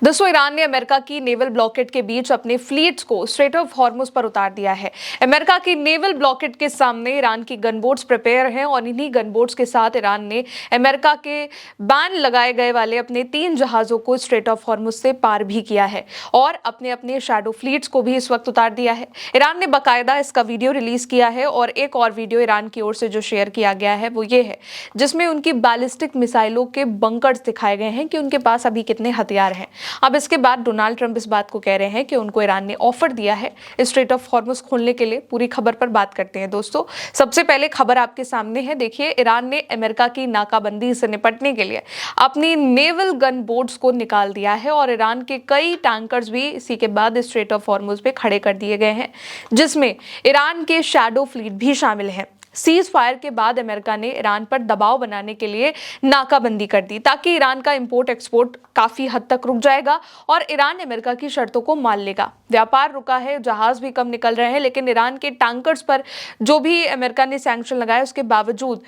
दोस्तों, ईरान ने अमेरिका की नेवल ब्लॉकेड के बीच अपने फ्लीट्स को स्ट्रेट ऑफ हॉर्मुज पर उतार दिया है। अमेरिका की नेवल ब्लॉकेड के सामने ईरान की गनबोट्स प्रिपेयर हैं और इन्हीं गनबोट्स के साथ ईरान ने अमेरिका के बैन लगाए गए वाले अपने 3 जहाजों को स्ट्रेट ऑफ हॉर्मुज से पार भी किया है और अपने अपने शैडो फ्लीट्स को भी इस वक्त उतार दिया है। ईरान ने बाकायदा इसका वीडियो रिलीज किया है और एक और वीडियो ईरान की ओर से जो शेयर किया गया है वो ये है, जिसमें उनकी बैलिस्टिक मिसाइलों के बंकर्स दिखाए गए हैं कि उनके पास अभी कितने हथियार हैं। अब इसके बाद डोनाल्ड ट्रंप इस बात को कह रहे हैं कि उनको ईरान ने ऑफर दिया है स्ट्रेट ऑफ हॉर्मुज खोलने के लिए। पूरी खबर पर बात करते हैं दोस्तों। सबसे पहले खबर आपके सामने है, देखिए ईरान ने अमेरिका की नाकाबंदी से निपटने के लिए अपनी नेवल गन बोट्स को निकाल दिया है और ईरान के कई टैंकर्स भी इसी के बाद स्ट्रेट ऑफ हॉर्मुज पे खड़े कर दिए गए हैं, जिसमें ईरान के शैडो फ्लीट भी शामिल हैं। सीज फायर के बाद अमेरिका ने ईरान पर दबाव बनाने के लिए नाकाबंदी कर दी ताकि ईरान का इंपोर्ट एक्सपोर्ट काफी हद तक रुक जाएगा और ईरान अमेरिका की शर्तों को मान लेगा। व्यापार रुका है, जहाज भी कम निकल रहे हैं, लेकिन ईरान के टैंकर्स पर जो भी अमेरिका ने सैंक्शन लगाए उसके बावजूद,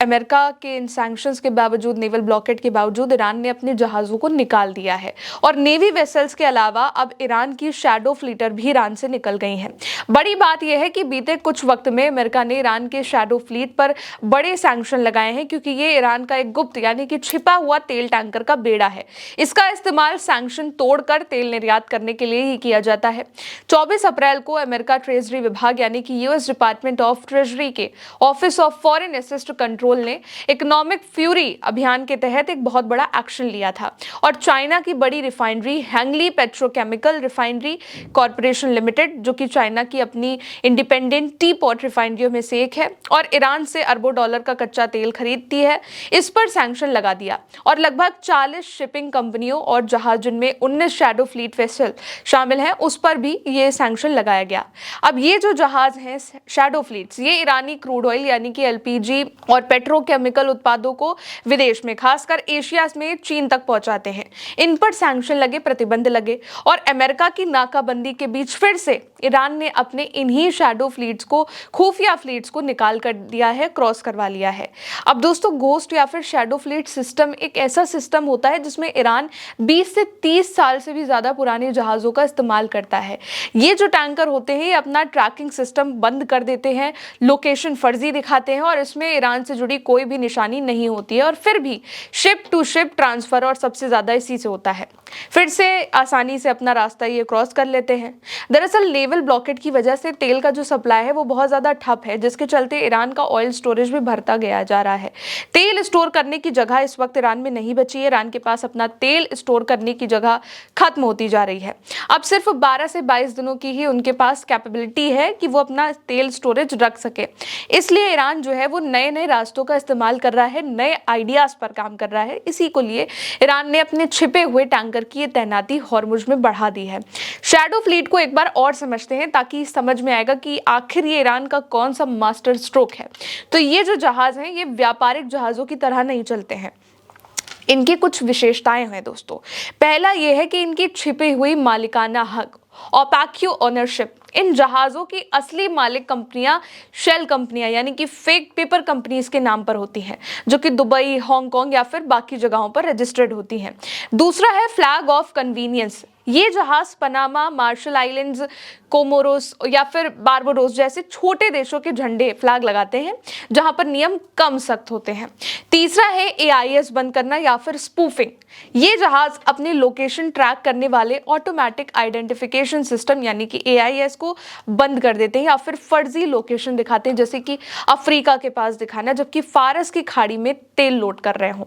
अमेरिका के इन सैंक्शंस के बावजूद, नेवल ब्लॉकेड के बावजूद ईरान ने अपने जहाजों को निकाल दिया है और नेवी वेसल्स के अलावा अब ईरान की शैडो फ्लीटर भी ईरान से निकल गई हैं। बड़ी बात यह है कि बीते कुछ वक्त में अमेरिका ने ईरान के शैडो फ्लीट पर बड़े सैंक्शन लगाए हैं, क्योंकि ये ईरान का एक गुप्त यानी कि छिपा हुआ तेल टैंकर का बेड़ा है। इसका इस्तेमाल सैंक्शन तोड़कर तेल निर्यात करने के लिए ही किया जाता है। 24 अप्रैल को अमेरिका ट्रेजरी विभाग यानी कि यूएस डिपार्टमेंट ऑफ ट्रेजरी के office of foreign assist control ने इकोनॉमिक फ्यूरी अभियान के तहत एक बहुत बड़ा एक्शन लिया था और चाइना की बड़ी refinery Hengli petrochemical refinery corporation limited, जो कि चाइना की अपनी इंडिपेंडेंट टी पॉट रिफाइनरियों में से एक है और ईरान से अरबों डॉलर का कच्चा तेल खरीदती है, इस पर सैंक्शन लगा दिया और लगभग 40 शिपिंग कंपनियों और जहाज जिनमें 19 शैडो फ्लीट वेसल शामिल हैं उस पर भी ये सैंक्शन लगाया गया। अब ये जो जहाज हैं शैडो फ्लीट्स, ये ईरानी क्रूड ऑयल यानी कि एलपीजी और पेट्रोकेमिकल उत्पादों को विदेश में, खासकर एशिया में चीन तक पहुंचाते हैं। इन पर सैंक्शन लगे, प्रतिबंध लगे और अमेरिका की नाकाबंदी के बीच फिर से ईरान ने अपने इन्हीं शैडो फ्लीट्स को, खुफिया फ्लीट्स को निकाल कर दिया है, क्रॉस करवा लिया है। अब दोस्तों, घोस्ट या फिर शैडो फ्लीट सिस्टम एक ऐसा सिस्टम होता है जिसमें ईरान 20 से 30 साल से भी ज्यादा पुराने जहाजों का इस्तेमाल करता है। ये जो टैंकर होते हैं, ये अपना ट्रैकिंग सिस्टम बंद कर देते हैं, लोकेशन फर्जी दिखाते हैं और इसमें ईरान से जुड़ी कोई भी निशानी नहीं होती है और फिर भी शिप टू शिप ट्रांसफर और सबसे ज्यादा इसी से होता है। फिर से आसानी से अपना रास्ता ये क्रॉस कर लेते हैं। दरअसल नेवल ब्लॉकेड की वजह से तेल का जो सप्लाई है वो बहुत ज्यादा ठप है, जिसके चलते ईरान का ऑयल स्टोरेज भी भरता गया जा रहा है। तेल स्टोर करने की जगह इस वक्त ईरान में नहीं बची है। ईरान के पास अपना तेल स्टोर करने की जगह खत्म होती जा रही है। अब सिर्फ 12 से 22 दिनों की ही उनके पास कैपेबिलिटी है कि वो अपना तेल स्टोरेज रख सके। इसलिए ईरान जो है वो नए नए रास्तों का इस्तेमाल कर रहा है, नए आइडियाज पर काम कर रहा है। इसी को लिए ईरान ने अपने छिपे हुए टैंकर की तैनाती हॉर्मुज में बढ़ा दी है। शैडो फ्लीट को एक बार और समझते हैं ताकि समझ में आएगा कि आखिर ये ईरान का कौन सा मास्टर स्ट्रोक है। तो ये जो जहाज हैं, ये व्यापारिक जहाजों की तरह नहीं चलते हैं। इनकी कुछ विशेषताएं हैं दोस्तों। पहला यह है कि इनकी छिपी हुई मालिकाना हक, ओपैक्यू ओनरशिप। इन जहाजों की असली मालिक कंपनियां शेल कंपनियां यानी कि फेक पेपर कंपनीज के नाम पर होती हैं, जो कि दुबई, हांगकांग या फिर बाकी जगहों पर रजिस्टर्ड होती हैं। दूसरा है फ्लैग ऑफ कन्वीनियंस। ये जहाज पनामा, मार्शल आइलैंड्स, कोमोरोस या फिर बारबाडोस जैसे छोटे देशों के झंडे, फ्लैग लगाते हैं जहां पर नियम कम सख्त होते हैं। तीसरा है एआईएस बंद करना या फिर स्पूफिंग। ये जहाज अपने लोकेशन ट्रैक करने वाले ऑटोमेटिक आइडेंटिफिकेशन सिस्टम यानी कि एआईएस को बंद कर देते हैं या फिर फर्जी लोकेशन दिखाते हैं, जैसे कि अफ्रीका के पास दिखाना जबकि फारस की खाड़ी में तेल लोड कर रहे हों।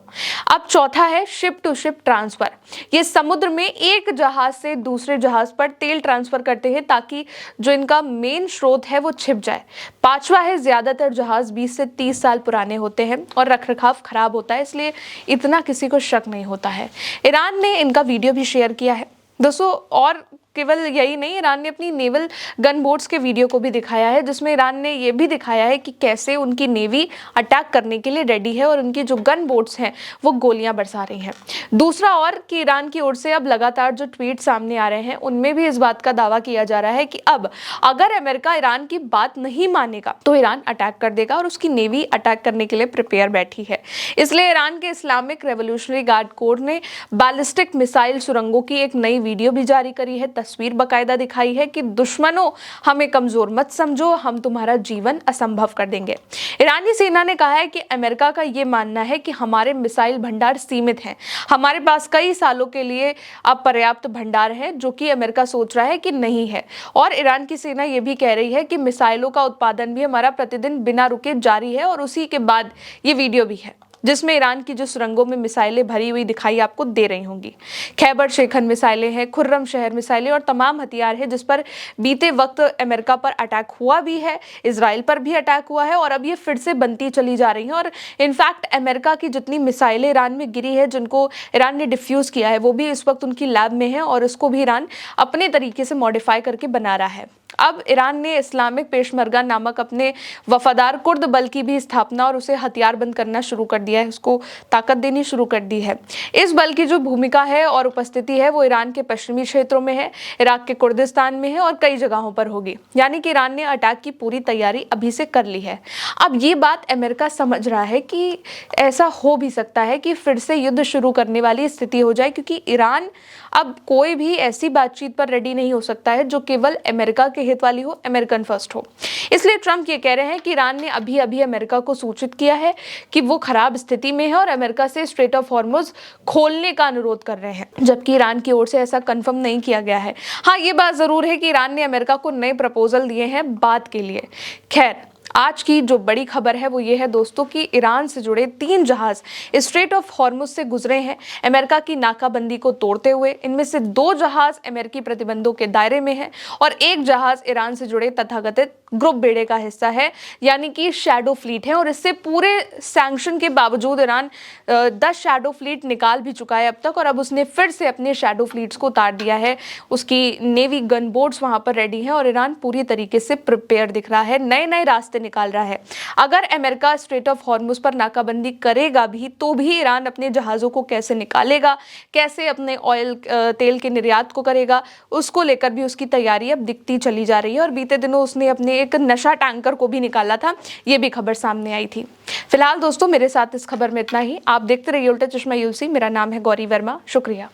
अब चौथा है शिप टू शिप ट्रांसफर। ये समुद्र में एक जहाज से दूसरे जहाज पर तेल ट्रांसफर करते हैं ताकि जो इनका मेन स्रोत है वो छिप जाए। पांचवा है ज्यादातर जहाज 20 से 30 साल पुराने होते हैं और रखरखाव खराब होता है, इसलिए इतना किसी को शक नहीं होता है। ईरान ने इनका वीडियो भी शेयर किया है दोस्तों। और केवल यही नहीं, ईरान ने अपनी नेवल गन बोट्स के वीडियो को भी दिखाया है, जिसमें ईरान ने ये भी दिखाया है कि कैसे उनकी नेवी अटैक करने के लिए रेडी है और उनकी जो गन बोट्स हैं वो गोलियां बरसा रही हैं। दूसरा और कि ईरान की ओर से अब लगातार जो ट्वीट सामने आ रहे हैं उनमें भी इस बात का दावा किया जा रहा है कि अब अगर अमेरिका ईरान की बात नहीं मानेगा तो ईरान अटैक कर देगा और उसकी नेवी अटैक करने के लिए प्रिपेयर बैठी है। इसलिए ईरान के इस्लामिक रेवोल्यूशनरी गार्ड कोर ने बैलिस्टिक मिसाइल सुरंगों की एक नई वीडियो भी जारी करी है। तस्वीर बाकायदा दिखाई है कि दुश्मनों, हमें कमजोर मत समझो, हम तुम्हारा जीवन असंभव कर देंगे। ईरानी सेना ने कहा है कि अमेरिका का यह मानना है कि हमारे मिसाइल भंडार सीमित हैं, हमारे पास कई सालों के लिए अब पर्याप्त भंडार है, जो कि अमेरिका सोच रहा है कि नहीं है। और ईरान की सेना यह भी कह रही है कि मिसाइलों का उत्पादन भी हमारा प्रतिदिन बिना रुके जारी है। और उसी के बाद ये वीडियो भी है जिसमें ईरान की जो सुरंगों में मिसाइलें भरी हुई दिखाई आपको दे रही होंगी। खैबर शेखन मिसाइलें हैं, खुर्रम शहर मिसाइलें और तमाम हथियार है जिस पर बीते वक्त अमेरिका पर अटैक हुआ भी है, इजराइल पर भी अटैक हुआ है और अब ये फिर से बनती चली जा रही हैं। और इनफैक्ट अमेरिका की जितनी मिसाइलें ईरान में गिरी है, जिनको ईरान ने डिफ्यूज किया है, वो भी इस वक्त उनकी लैब में है और उसको भी ईरान अपने तरीके से मॉडिफाई करके बना रहा है। अब ईरान ने इस्लामिक पेशमर्गा नामक अपने वफादार कुर्द बल की भी स्थापना और उसे हथियारबंद करना शुरू कर दिया है, उसको ताकत देनी शुरू कर दी है। इस बल की जो भूमिका है और उपस्थिति है वो ईरान के पश्चिमी क्षेत्रों में है, इराक के कुर्दिस्तान में है और कई जगहों पर होगी। यानी कि ईरान ने अटैक की पूरी तैयारी अभी से कर ली है। अब ये बात अमेरिका समझ रहा है कि ऐसा हो भी सकता है कि फिर से युद्ध शुरू करने वाली स्थिति हो जाए, क्योंकि ईरान अब कोई भी ऐसी बातचीत पर रेडी नहीं हो सकता है जो केवल अमेरिका के हित वाली हो, अमेरिकन फर्स्ट हो। इसलिए ट्रंप ये कह रहे हैं कि ईरान ने अभी अभी अमेरिका को सूचित किया है कि वो खराब स्थिति में है और अमेरिका से स्ट्रेट ऑफ हॉर्मुज खोलने का अनुरोध कर रहे हैं, जबकि ईरान की ओर से ऐसा कंफर्म नहीं किया गया है। हाँ, ये बात जरूर है कि ईरान ने अमेरिका को नए प्रपोजल दिए हैं बात के लिए। खैर, आज की जो बड़ी खबर है वो ये है दोस्तों कि ईरान से जुड़े 3 जहाज स्ट्रेट ऑफ हॉर्मुज से गुजरे हैं अमेरिका की नाकाबंदी को तोड़ते हुए। इनमें से 2 जहाज अमेरिकी प्रतिबंधों के दायरे में हैं और 1 जहाज ईरान से जुड़े तथाकथित ग्रुप बेड़े का हिस्सा है, यानी कि शैडो फ्लीट है। और इससे पूरे सैंक्शन के बावजूद ईरान 10 शैडो फ्लीट निकाल भी चुका है अब तक, और अब उसने फिर से अपने शैडो फ्लीट्स को उतार दिया है। उसकी नेवी गन बोट्स वहां पर रेडी हैं और ईरान पूरी तरीके से प्रिपेयर दिख रहा है, नए नए रास्ते निकाल रहा है। अगर अमेरिका स्ट्रेट ऑफ हॉर्मुज पर नाकाबंदी करेगा भी तो भी ईरान अपने जहाज़ों को कैसे निकालेगा, कैसे अपने ऑयल तेल के निर्यात को करेगा, उसको लेकर भी उसकी तैयारी अब दिखती चली जा रही है। और बीते दिनों उसने अपने एक नशा टैंकर को भी निकाला था, ये भी खबर सामने आई थी। फिलहाल दोस्तों, मेरे साथ इस खबर में इतना ही। आप देखते रहिए उल्टा चश्मा यूसी। मेरा नाम है गौरी वर्मा। शुक्रिया।